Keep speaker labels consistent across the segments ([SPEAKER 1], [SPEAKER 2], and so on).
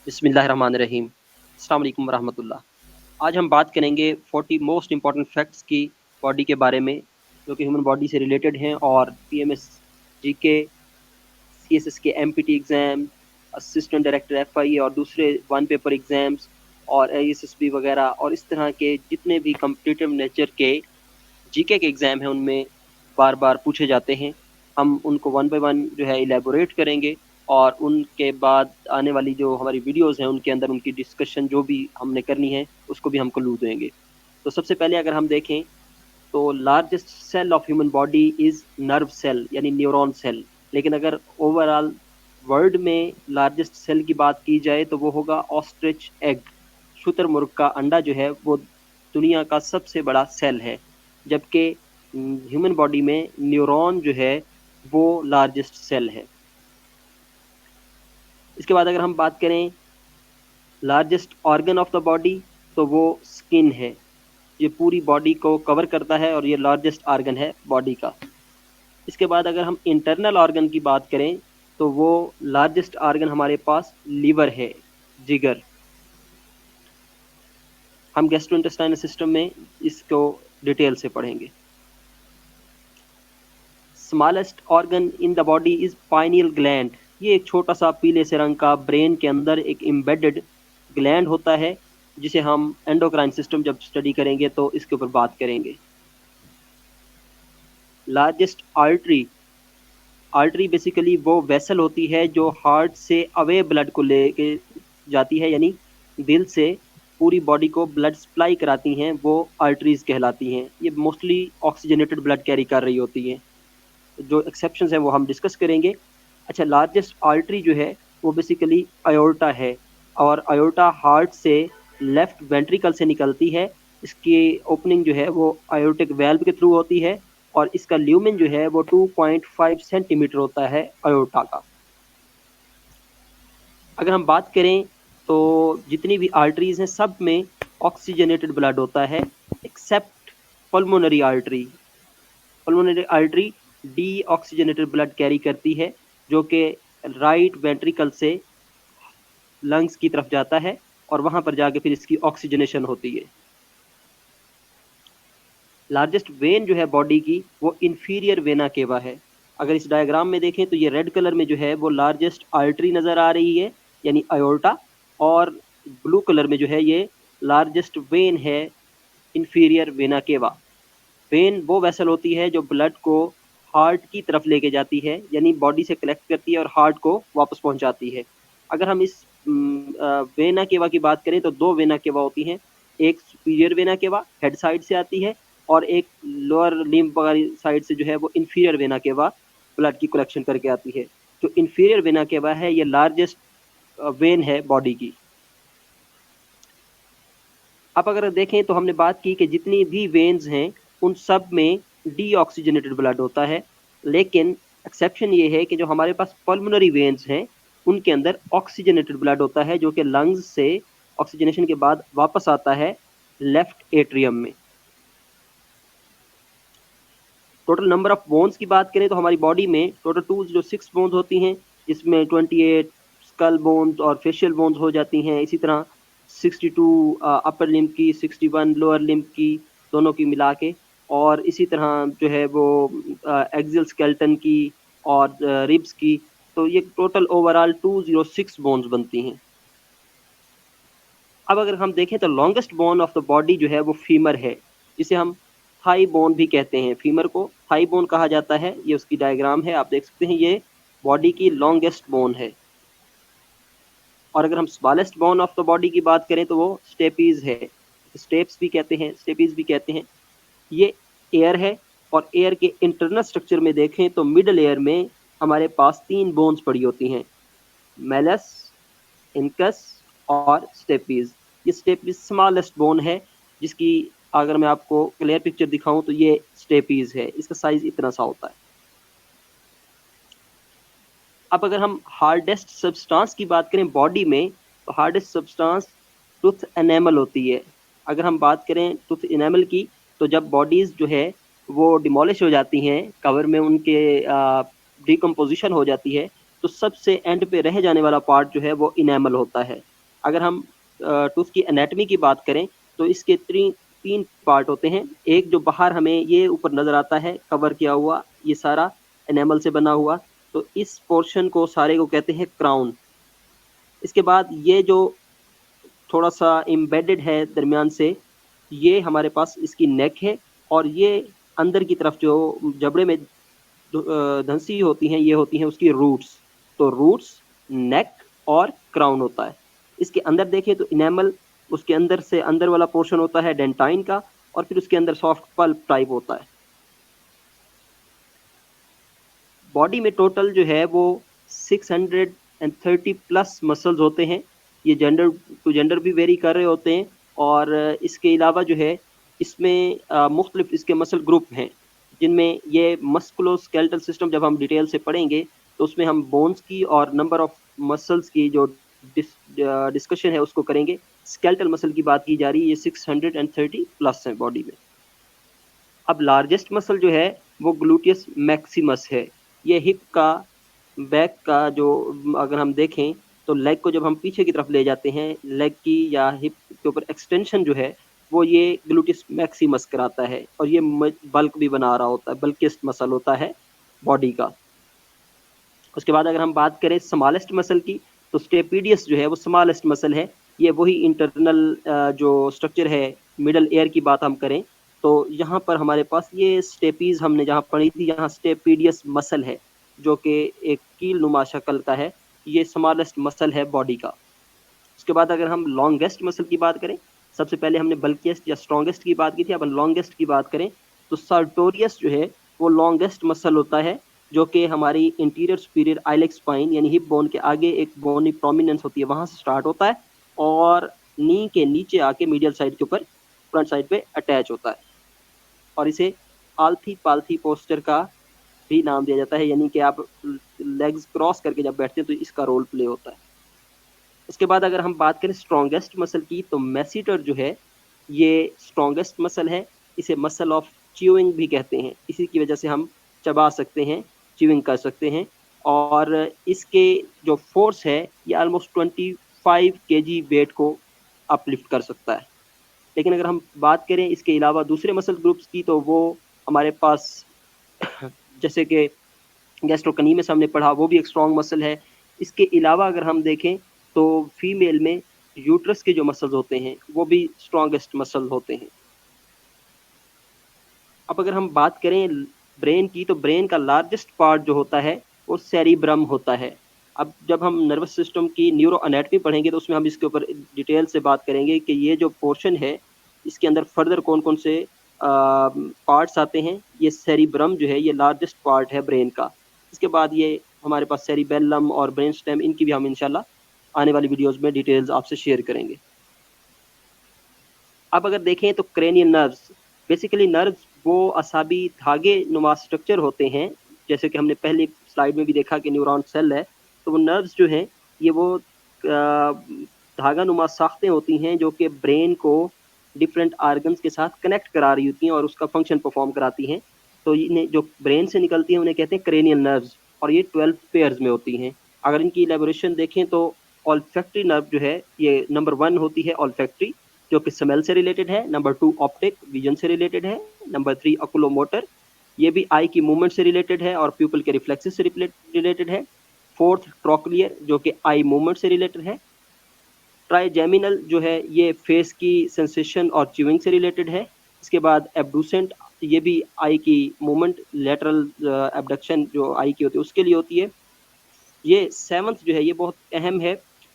[SPEAKER 1] बिस्मिल्लाहिर्रहमानिर्रहीम। अस्सलाम वालेकुम वरहमतुल्लाह। आज हम बात करेंगे 40 मोस्ट इम्पॉर्टेंट फैक्ट्स की बॉडी के बारे में, जो कि ह्यूमन बॉडी से रिलेटेड हैं और पीएमएस, जीके, सीएसएस के empty exam, assistant director FI और दूसरे वन पेपर एग्ज़ाम्स और एएसएसबी वगैरह और इस तरह के जितने भी कॉम्पिटिटिव नेचर के जीके के एग्ज़ाम हैं उनमें बार-बार पूछे जाते हैं। हम उनको वन बाय वन जो है इलैबोरेट करेंगे और उनके बाद आने वाली जो हमारी वीडियोज़ हैं उनके अंदर उनकी डिस्कशन जो भी हमने करनी है उसको भी हम क्लू देंगे। तो सबसे पहले अगर हम देखें तो largest cell of human body is nerve cell यानी न्यूरॉन सेल। लेकिन अगर ओवरऑल वर्ल्ड में लार्जेस्ट सेल की बात की जाए तो वो होगा ऑस्ट्रिच एग। शुतुरमुर्ग का अंडा जो है वो दुनिया का सबसे बड़ा सेल है, जबकि ह्यूमन बॉडी में न्यूरॉन जो है वो लार्जेस्ट सेल है। इसके बाद अगर हम बात करें largest organ of the body तो वो स्किन है। ये पूरी बॉडी को कवर करता है और ये लार्जेस्ट ऑर्गन है बॉडी का। इसके बाद अगर हम इंटरनल ऑर्गन की बात करें तो वो लार्जेस्ट ऑर्गन हमारे पास लीवर है, जिगर। हम गैस्ट्रोइंटेस्टाइनल सिस्टम में इसको डिटेल से पढ़ेंगे। Smallest organ in the body is pineal gland. ये एक छोटा सा पीले से रंग का ब्रेन के अंदर एक एम्बेडेड ग्लैंड होता है, जिसे हम एंडोक्राइन सिस्टम जब स्टडी करेंगे तो इसके ऊपर बात करेंगे। Largest artery. आर्टरी बेसिकली वो वेसल होती है जो हार्ट से अवे ब्लड को लेके जाती है, यानी दिल से पूरी बॉडी को ब्लड सप्लाई कराती हैं, वो आर्टरीज कहलाती हैं। ये मोस्टली ऑक्सीजनेटेड ब्लड कैरी कर रही होती हैं। जो एक्सेप्शंस हैं वो हम डिस्कस करेंगे। अच्छा, लार्जेस्ट आर्टरी जो है वो बेसिकली अयोर्टा है और अयोर्टा हार्ट से लेफ्ट वेंट्रिकल से निकलती है। इसकी ओपनिंग जो है वो आयोटिक वेल्व के थ्रू होती है और इसका ल्यूमेन जो है वो 2.5 सेंटीमीटर होता है अयोर्टा का। अगर हम बात करें तो जितनी भी आर्टरीज हैं सब में ऑक्सीजनेटेड ब्लड होता है accept pulmonary artery. Pulmonary artery D oxygenated blood carry करती है, जो कि राइट वेंट्रिकल से लंग्स की तरफ जाता है और वहां पर जाके फिर इसकी ऑक्सीजनेशन होती है। लार्जेस्ट वेन जो है बॉडी की वो इंफीरियर वेना केवा है। अगर इस डायग्राम में देखें तो ये रेड कलर में जो है वो लार्जेस्ट आर्टरी नज़र आ रही है यानी अयोर्टा, और ब्लू कलर में जो है ये लार्जेस्ट वेन है, इंफीरियर वेना केवा। वेन वो वेसल होती है जो ब्लड को हार्ट की तरफ लेके जाती है, यानी बॉडी से कलेक्ट करती है और हार्ट को वापस पहुंचाती है। अगर हम इस वेना केवा की बात करें तो दो वेना केवा होती हैं। एक superior vena cava head side से आती है और एक लोअर लिम्ब वाली साइड से जो है वो इंफीरियर वेना केवा ब्लड की कलेक्शन करके आती है। जो इंफीरियर वेना केवा है ये लार्जेस्ट वेन है बॉडी की। अब अगर देखें तो हमने बात की कि जितनी भी वेन्स हैं उन सब में डीऑक्सीजनेटेड ब्लड होता है, लेकिन एक्सेप्शन ये है कि जो हमारे पास पल्मोनरी वेन्स हैं उनके अंदर ऑक्सीजनेटेड ब्लड होता है, जो कि लंग्स से ऑक्सीजनेशन के बाद वापस आता है लेफ्ट एट्रियम में। टोटल नंबर ऑफ बोन्स की बात करें तो हमारी बॉडी में टोटल 206 बोन्स होती हैं, जिसमें 28 स्कल बोन्स और फेशियल बोन्स हो जाती हैं। इसी तरह 62 अपर लिम्ब की, 61 लोअर लिम्ब की, दोनों की मिला के, और इसी तरह जो है वो एक्सियल स्केलेटन की और रिब्स की। तो ये टोटल ओवरऑल 206 बोन्स बनती हैं। अब अगर हम देखें तो longest bone of the body जो है वो फीमर है, जिसे हम थाई बोन भी कहते हैं। फीमर को थाई बोन कहा जाता है। ये उसकी डायग्राम है, आप देख सकते हैं, ये बॉडी की लॉन्गेस्ट बोन है। और अगर हम smallest bone of the body की बात करें तो वो स्टेपीज है, स्टेप्स भी कहते हैं, स्टेपीज भी कहते हैं। ये एयर है और एयर के इंटरनल स्ट्रक्चर में देखें तो मिडल एयर में हमारे पास 3 बोन्स पड़ी होती हैं, मेलस, इनकस और स्टेपीज। ये स्टेपीज स्मॉलेस्ट बोन है, जिसकी अगर मैं आपको क्लियर पिक्चर दिखाऊं तो ये स्टेपीज है, इसका साइज इतना सा होता है। अब अगर हम हार्डेस्ट सब्सटेंस की बात करें बॉडी में तो हार्डेस्ट सब्सटेंस टूथ एनेमल होती है। अगर हम बात करें टूथ एनेमल की तो जब बॉडीज जो है वो डिमोलिश हो जाती हैं, कवर में उनके डिकम्पोजिशन हो जाती है, तो सबसे एंड पे रह जाने वाला पार्ट जो है वो इनेमल होता है। अगर हम टूथ की एनाटमी की बात करें तो इसके 3 पार्ट होते हैं। एक जो बाहर हमें ये ऊपर नज़र आता है कवर किया हुआ, ये सारा एनामल से बना हुआ, तो इस पोर्शन को सारे को कहते हैं क्राउन। इसके बाद ये जो थोड़ा-सा एम्बेडेड है दरमियान से, ये हमारे पास इसकी नेक है और ये अंदर की तरफ जो जबड़े में धंसी होती हैं, ये होती हैं उसकी रूट्स। तो रूट्स, नेक और क्राउन होता है। इसके अंदर देखें तो इनेमल, उसके अंदर से अंदर वाला पोर्शन होता है डेंटाइन का और फिर उसके अंदर सॉफ्ट पल्प टाइप होता है। बॉडी में टोटल जो है वो 630 प्लस मसल्स होते हैं। ये जेंडर टू जेंडर भी वेरी कर रहे होते हैं और इसके अलावा जो है इसमें मुख्तलिफ इसके मसल ग्रुप हैं, जिनमें ये मस्कुलोस्केलेटल सिस्टम जब हम डिटेल से पढ़ेंगे तो उसमें हम बोन्स की और नंबर ऑफ मसल्स की जो डिस्कशन है उसको करेंगे। स्केलेटल मसल की बात की जा रही है, ये 630 प्लस है बॉडी में। अब लार्जेस्ट मसल जो है वो ग्लूटियस मैक्सिमस है। ये हिप का, बैक का जो अगर हम देखें तो लेग को जब हम पीछे की तरफ ले जाते हैं, लेग की या हिप के ऊपर एक्सटेंशन जो है वो ये ग्लूटियस मैक्सिमस कराता है और ये बल्क भी बना रहा होता है, बल्किएस्ट मसल होता है बॉडी का। उसके बाद अगर हम बात करें स्मॉलेस्ट मसल की तो स्टेपीडियस जो है वो स्मॉलेस्ट मसल है। ये वही इंटरनल जो स्ट्रक्चर है, मिडल एयर की बात हम करें तो यहाँ पर हमारे पास ये स्टेपीज हमने जहाँ पढ़ी थी, यहाँ स्टेपीडियस मसल है जो कि एक कील नुमा शक्ल का है। ये स्मॉलेस्ट मसल है बॉडी का। उसके बाद अगर हम लॉन्गेस्ट मसल की बात करें, सबसे पहले हमने बल्किएस्ट या स्ट्रॉन्गेस्ट की बात की थी, अब लॉन्गेस्ट की बात करें तो सर्टोरियस जो है वो लॉन्गेस्ट मसल होता है, जो कि हमारी इंटीरियर सुपीरियर आइलेक स्पाइन यानी हिप बोन के आगे एक बोनी प्रोमिनेंस होती है, वहाँ से स्टार्ट होता है और नी के नीचे आके मीडियल साइड के ऊपर फ्रंट साइड पे अटैच होता है और इसे आल्थी पाल्थी पोस्चर का भी नाम दिया जाता है, यानी कि आप लेग्स क्रॉस करके जब बैठते हैं तो इसका रोल प्ले होता है। उसके बाद अगर हम बात करें स्ट्रॉन्गेस्ट मसल की तो मैसीटर जो है ये स्ट्रॉन्गेस्ट मसल है। इसे मसल ऑफ च्यूइंग भी कहते हैं, इसी की वजह से हम चबा सकते हैं, च्यूइंग कर सकते हैं और इसके जो फोर्स है ये ऑलमोस्ट 25 kg वेट को अपलिफ्ट कर सकता है। लेकिन अगर हम बात करें इसके अलावा दूसरे मसल ग्रुप्स की तो वो हमारे पास जैसे कि गैस्ट्रोकनीमस हमने पढ़ा, वो भी एक स्ट्रॉन्ग मसल है। इसके अलावा अगर हम देखें तो फीमेल में यूट्रस के जो मसल्स होते हैं वो भी स्ट्रॉन्गेस्ट मसल होते हैं। अब अगर हम बात करें ब्रेन की तो ब्रेन का लार्जेस्ट पार्ट जो होता है वो सेरिब्रम होता है। अब जब हम नर्वस सिस्टम की न्यूरो एनाटमी पढ़ेंगे तो उसमें हम इसके ऊपर डिटेल से बात करेंगे कि ये जो पोर्शन है इसके अंदर फर्दर कौन कौन से पार्ट्स आते हैं। ये सेरिब्रम जो है ये लार्जेस्ट पार्ट है ब्रेन का। इसके बाद ये हमारे पास सेरिबेलम और ब्रेन स्टेम, इनकी भी हम इंशाल्लाह आने वाली वीडियोस में डिटेल्स आपसे शेयर करेंगे। अब अगर देखें तो क्रेनियल नर्व्स, बेसिकली नर्व्स वो असाबी धागे नुमा स्ट्रक्चर होते हैं, जैसे कि हमने पहली स्लाइड में भी देखा कि न्यूरॉन सेल है, तो वो नर्व्स जो हैं ये वो धागा नुमा साख्तें होती हैं जो कि ब्रेन को डिफरेंट आर्गन्स के साथ कनेक्ट करा रही होती हैं और उसका फंक्शन परफॉर्म कराती हैं। तो इन्हें जो ब्रेन से निकलती हैं उन्हें कहते हैं क्रेनियल नर्व्स और ये 12 पेयर्स में होती हैं। अगर इनकी इलेबोरेशन देखें तो ऑल्फैक्टरी नर्व जो है ये नंबर 1 होती है ऑल्फैक्टरी, जो कि स्मेल से रिलेटेड है। नंबर 2 ऑप्टिक, विजन से रिलेटेड है। नंबर 3 ऑकुलोमोटर, ये भी आई की मूवमेंट से रिलेटेड है और प्यूपल के रिफ्लेक्सेस से रिलेटेड है। 4th ट्रोक्लियर, जो कि आई मूवमेंट से रिलेटेड है। ट्राइजेमिनल जो है ये फेस की सेंसेशन और च्यूइंग से रिलेटेड है। इसके बाद एब्डुसेंट, ये भी आई की मूवमेंट, लेटरल एब्डक्शन जो आई की होती है उसके लिए होती है। ये 7th जो है ये बहुत अहम है,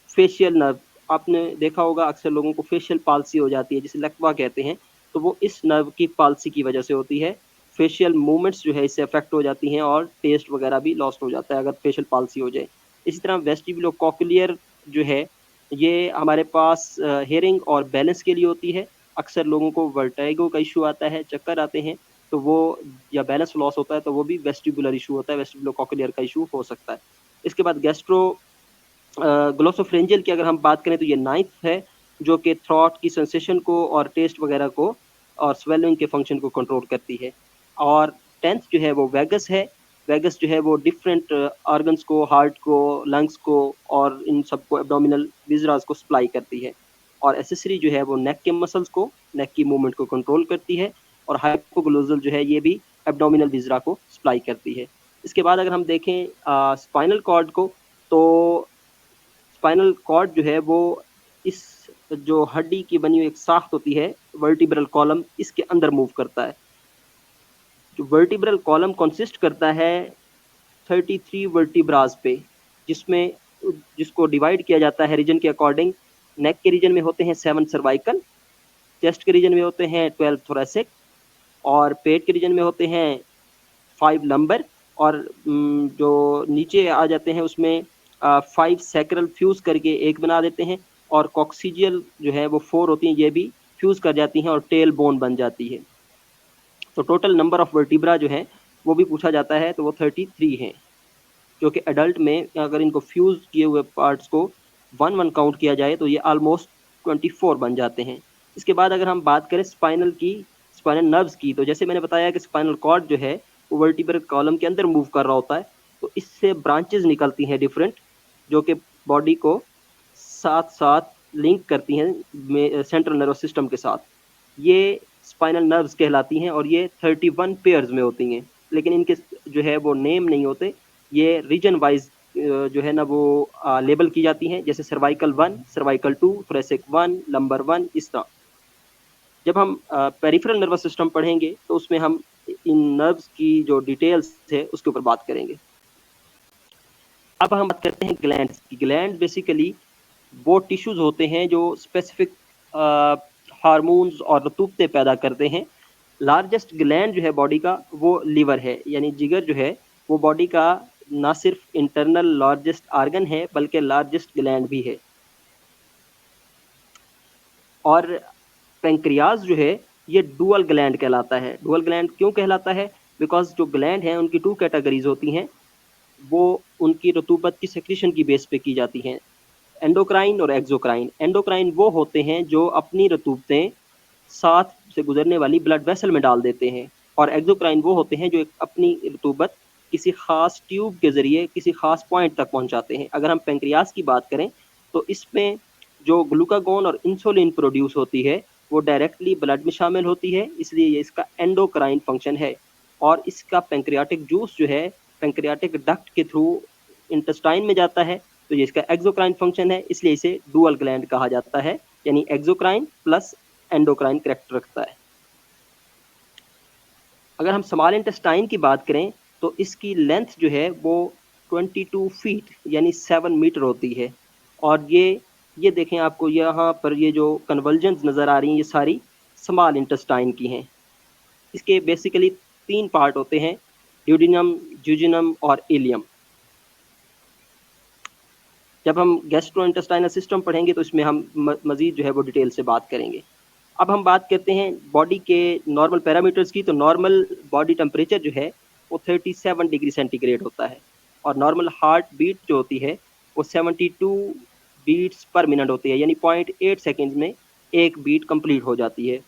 [SPEAKER 1] फेशियल नर्व। आपने देखा होगा अक्सर लोगों को फेशियल पाल्सी हो जाती है जिसे लकवा कहते हैं, तो वो इस नर्व की पाल्सी की वजह से होती है। फेशियल मूवमेंट्स जो है इससे अफेक्ट हो जाती हैं और टेस्ट वगैरह भी लॉस्ट हो जाता है अगर फेशियल पाल्सी हो जाए। इसी तरह वेस्टिबुलोकॉक्लियर जो है ये हमारे पास हेयरिंग और बैलेंस के लिए होती है। अक्सर लोगों को वर्टाइगो का इशू आता है, चक्कर आते हैं, तो वो या बैलेंस लॉस होता है तो वो भी वेस्टिबुलर इशू होता है, वेस्टिबुलोकॉक्लियर का इशू हो सकता है। इसके बाद गैस्ट्रो ग्लोसोफ्रेंजियल की अगर हम बात करें तो ये 9th है, जो कि थ्रॉट की सेंसेशन को और टेस्ट वगैरह को और स्वेलिंग के फंक्शन को कंट्रोल करती है। और 10th जो है वो वेगस है। वेगस जो है वो डिफरेंट ऑर्गन्स को, हार्ट को, लंग्स को और इन सबको एब्डोमिनल विजरास को सप्लाई करती है। और एसेसरी जो है वो नेक के मसल्स को, नेक की मूवमेंट को कंट्रोल करती है। और हाइपोग्लोसल जो है ये भी एब्डोमिनल विजरा को सप्लाई करती है। इसके बाद अगर हम देखें स्पाइनल कॉर्ड को, तो स्पाइनल कॉर्ड जो है वो इस जो हड्डी की बनी हुई एक साख्त होती है वर्टिब्रल कॉलम, इसके अंदर मूव करता है। जो वर्टिब्रल कॉलम कंसिस्ट करता है 33 वर्टिब्रास पे, जिसमें जिसको डिवाइड किया जाता है रीजन के अकॉर्डिंग। नेक के रीजन में होते हैं 7 सर्वाइकल, चेस्ट के रीजन में होते हैं 12 थोरेसिक, और पेट के रीजन में होते हैं 5 लंबर, और जो नीचे आ जाते हैं उसमें 5 सैक्रल फ्यूज करके एक बना देते हैं, और कॉक्सिजियल जो है वो 4 होती हैं, ये भी फ्यूज कर जाती हैं और टेल बोन बन जाती है। तो टोटल नंबर ऑफ वर्टिब्रा जो है वो भी पूछा जाता है, तो वो 33 हैं, जो कि एडल्ट में अगर इनको फ्यूज किए हुए पार्ट्स को 1-1 काउंट किया जाए तो ये ऑलमोस्ट 24 बन जाते हैं। इसके बाद अगर हम बात करें स्पाइनल नर्व्स की, तो जैसे मैंने बताया कि स्पाइनल कॉर्ड जो है वो वर्टिब्रल कॉलम के अंदर मूव कर रहा होता है, तो इससे ब्रांचेज निकलती हैं डिफरेंट, जो कि बॉडी को साथ साथ लिंक करती हैं सेंट्रल नर्वस सिस्टम के साथ। ये स्पाइनल नर्व्स कहलाती हैं और ये 31 पेयर्स में होती हैं, लेकिन इनके जो है वो नेम नहीं होते, ये रीजन वाइज जो है ना वो लेबल की जाती हैं, जैसे सर्वाइकल 1, सर्वाइकल 2, थोरेसिक 1, लंबर 1, इस तरह। जब हम पेरिफेरल नर्वस सिस्टम पढ़ेंगे तो उसमें हम इन नर्व्स की जो डिटेल्स है उसके ऊपर बात करेंगे। अब हम बात करते हैं ग्लैंड्स की। ग्लैंड बेसिकली वो टिश्यूज होते हैं जो स्पेसिफिक हार्मोन्स और रतूबते पैदा करते हैं। लार्जेस्ट ग्लैंड जो है बॉडी का वो लीवर है, यानी जिगर जो है वो बॉडी का ना सिर्फ इंटरनल लार्जेस्ट आर्गन है बल्कि लार्जेस्ट ग्लैंड भी है। और पेंक्रियाज जो है ये डुअल ग्लैंड कहलाता है। डुअल ग्लैंड क्यों कहलाता है? बिकॉज जो ग्लैंड हैं उनकी 2 कैटेगरीज होती हैं, वो उनकी रतूबत की सेक्रेशन की बेस पे की जाती हैं, एंडोक्राइन और एक्सोक्राइन। एंडोक्राइन वो होते हैं जो अपनी रतूबतें साथ से गुजरने वाली ब्लड वेसल में डाल देते हैं, और एक्सोक्राइन वो होते हैं जो अपनी रतूबत किसी खास ट्यूब के जरिए किसी खास पॉइंट तक पहुंचाते हैं। अगर हम पेंक्रियाज की बात करें तो इसमें जो ग्लूकागोन और इंसुलिन प्रोड्यूस होती है वो डायरेक्टली ब्लड में शामिल होती है, इसलिए ये इसका एंडोक्राइन फंक्शन है। और इसका पेंक्रियाटिक जूस जो है पेंक्रियाटिक डक्ट के थ्रू इंटेस्टाइन में जाता है, तो ये इसका एक्सोक्राइन फंक्शन है, इसलिए इसे डुअल ग्लैंड कहा जाता है, यानी एक्सोक्राइन प्लस एंडोक्राइन करेक्टर रखता है। अगर हम स्मॉल इंटेस्टाइन की बात करें तो इसकी लेंथ जो है वो 22 फीट यानी 7 मीटर होती है। और ये देखें, आपको यहाँ पर ये जो कन्वर्जन्स नज़र आ रही हैं ये सारी स्मॉल इंटेस्टाइन की हैं। इसके बेसिकली 3 पार्ट होते हैं, ड्यूडिनम, ज्यूजिनम और इलियम। जब हम गैस्ट्रोइंटेस्टाइनल सिस्टम पढ़ेंगे तो इसमें हम मज़ीद जो है वो डिटेल से बात करेंगे। अब हम बात करते हैं बॉडी के नॉर्मल पैरामीटर्स की। तो नॉर्मल बॉडी टेम्परेचर जो है वो 37 डिग्री सेंटीग्रेड होता है, और नॉर्मल हार्ट बीट जो होती है वो 72 बीट्स पर मिनट होती है, यानी 0.8 सेकेंड्स में एक बीट कंप्लीट हो जाती है।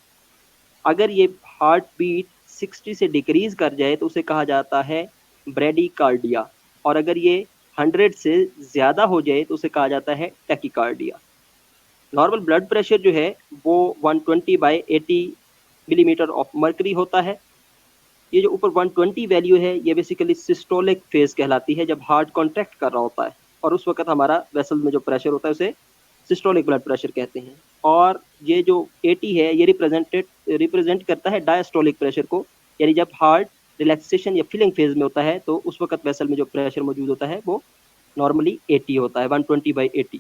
[SPEAKER 1] अगर ये हार्ट बीट 60 से डिक्रीज कर जाए तो उसे कहा जाता है ब्रेडिकार्डिया, और अगर ये 100 से ज़्यादा हो जाए तो उसे कहा जाता है टैकीकार्डिया। नॉर्मल ब्लड प्रेशर जो है वो 120/80 मिलीमीटर ऑफ मर्करी होता है। ये जो ऊपर 120 वैल्यू है ये बेसिकली सिस्टोलिक फेज कहलाती है, जब हार्ट कॉन्ट्रैक्ट कर रहा होता है, और उस वक्त हमारा वेसल में जो प्रेशर होता है उसे सिस्टोलिक ब्लड प्रेशर कहते हैं। और ये जो 80 है ये रिप्रेजेंट करता है डायस्टोलिक प्रेशर को, यानी जब हार्ट रिलैक्सेशन या फिलिंग फेज में होता है तो उस वक्त वेसल में जो प्रेशर मौजूद होता है वो नॉर्मली 80 होता है, 120/80।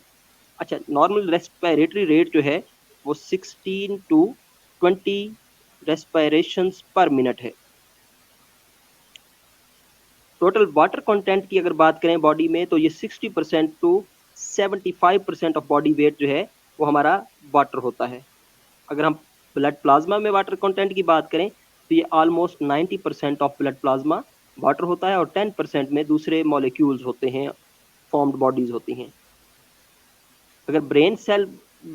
[SPEAKER 1] अच्छा, नॉर्मल रेस्पिरेटरी रेट जो है वो 16 to 20 रेस्पिरेशंस पर मिनट है। टोटल वाटर कंटेंट की अगर बात करें बॉडी में तो ये 60% to 75% ऑफ बॉडी वेट जो है वो हमारा वाटर होता है। अगर हम ब्लड प्लाज्मा में वाटर कंटेंट की बात करें तो ये almost 90% of blood plasma water होता है, और 10% में दूसरे मॉलिक्यूल्स होते हैं, फॉर्म्ड बॉडीज होती हैं। अगर ब्रेन सेल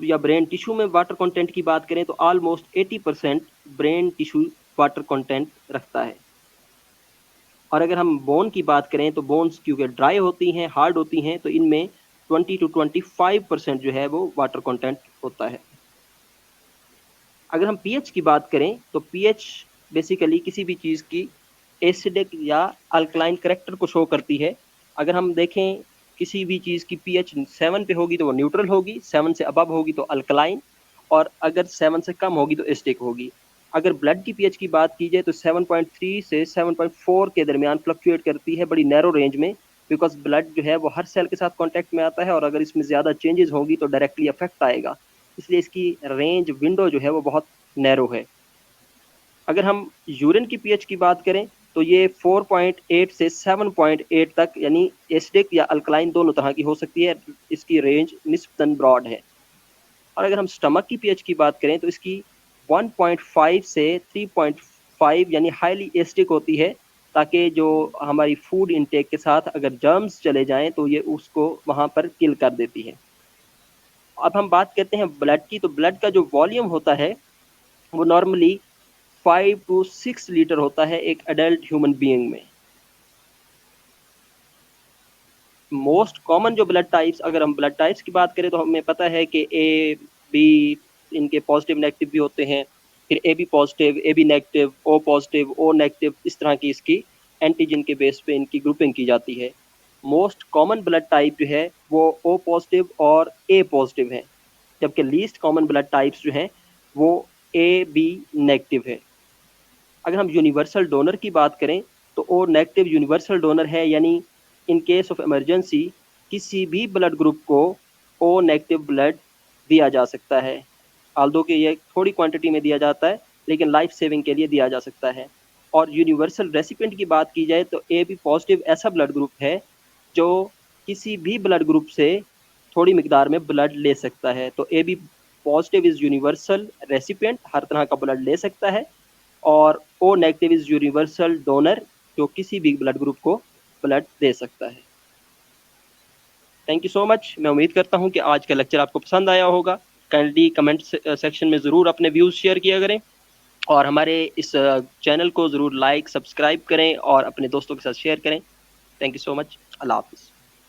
[SPEAKER 1] या ब्रेन टिश्यू में वाटर कंटेंट की बात करें तो almost 80% brain tissue water content रखता है। और अगर हम बोन की बात करें तो बोन्स क्योंकि ड्राई होती हैं, हार्ड होती हैं, तो इनमें 20 to 25% जो है वो वाटर कंटेंट होता है। अगर हम पीएच की बात करें तो पीएच बेसिकली किसी भी चीज़ की एसिडिक या अल्कलाइन करैक्टर को शो करती है। अगर हम देखें किसी भी चीज़ की पीएच 7 पे होगी तो वो न्यूट्रल होगी, 7 से अबव होगी तो अल्कलाइन, और अगर 7 से कम होगी तो एसिडिक होगी। अगर ब्लड की पीएच की बात की जाए तो 7.3 से 7.4 के दरमियान फ्लक्चुएट करती है, बड़ी नैरो रेंज में, बिकॉज़ ब्लड जो है वो हर सेल के साथ कॉन्टैक्ट में आता है, और अगर इसमें ज़्यादा चेंजेज़ होंगी तो डायरेक्टली अफ़ेक्ट आएगा। इसलिए इसकी रेंज विंडो जो है वो बहुत नैरो है। अगर हम यूरिन की पीएच की बात करें तो ये 4.8 से 7.8 तक, यानी एसिडिक या अल्कलाइन दोनों तरह की हो सकती है। इसकी रेंज निस्बतन ब्रॉड है। और अगर हम स्टमक की पीएच की बात करें तो इसकी 1.5 से 3.5 यानी हाईली एसिडिक होती है, ताकि जो हमारी फूड इनटेक के साथ अगर जर्म्स चले जाएं तो ये उसको वहाँ पर किल कर देती है। अब हम बात करते हैं ब्लड की, तो ब्लड का जो वॉल्यूम होता है वो नॉर्मली 5 to 6 लीटर होता है एक एडल्ट ह्यूमन बीइंग में। मोस्ट कॉमन जो ब्लड टाइप्स, अगर हम ब्लड टाइप्स की बात करें तो हमें पता है कि ए, बी, इनके पॉजिटिव नेगेटिव भी होते हैं, फिर A B positive, A B negative, O positive, O negative, इस तरह की इसकी एंटीजन के बेस पे इनकी ग्रुपिंग की जाती है। मोस्ट कॉमन ब्लड टाइप जो है वो ओ पॉजिटिव और ए पॉजिटिव है, जबकि लीस्ट कॉमन ब्लड टाइप्स जो हैं वो ए बी नेगेटिव है। अगर हम यूनिवर्सल डोनर की बात करें तो ओ नेगेटिव यूनिवर्सल डोनर है, यानी इन केस ऑफ इमरजेंसी किसी भी ब्लड ग्रुप को ओ नेगेटिव ब्लड दिया जा सकता है। आल्दो कि ये थोड़ी क्वांटिटी में दिया जाता है, लेकिन लाइफ सेविंग के लिए दिया जा सकता है। और यूनिवर्सल रेसिपिएंट की बात की जाए तो ए बी पॉजिटिव ऐसा ब्लड ग्रुप है जो किसी भी ब्लड ग्रुप से थोड़ी मिकदार में ब्लड ले सकता है। तो A B positive is universal recipient, हर तरह का ब्लड ले सकता है, और O negative is universal donor, जो किसी भी ब्लड ग्रुप को ब्लड दे सकता है। Thank you so much. मैं उम्मीद करता हूं कि आज का लेक्चर आपको पसंद आया होगा। काइंडली कमेंट सेक्शन में ज़रूर अपने व्यूज़ शेयर किया करें, और हमारे इस चैनल को ज़रूर लाइक सब्सक्राइब करें और अपने दोस्तों के साथ शेयर करें। Thank you so much. अल्लाह हाफिज़।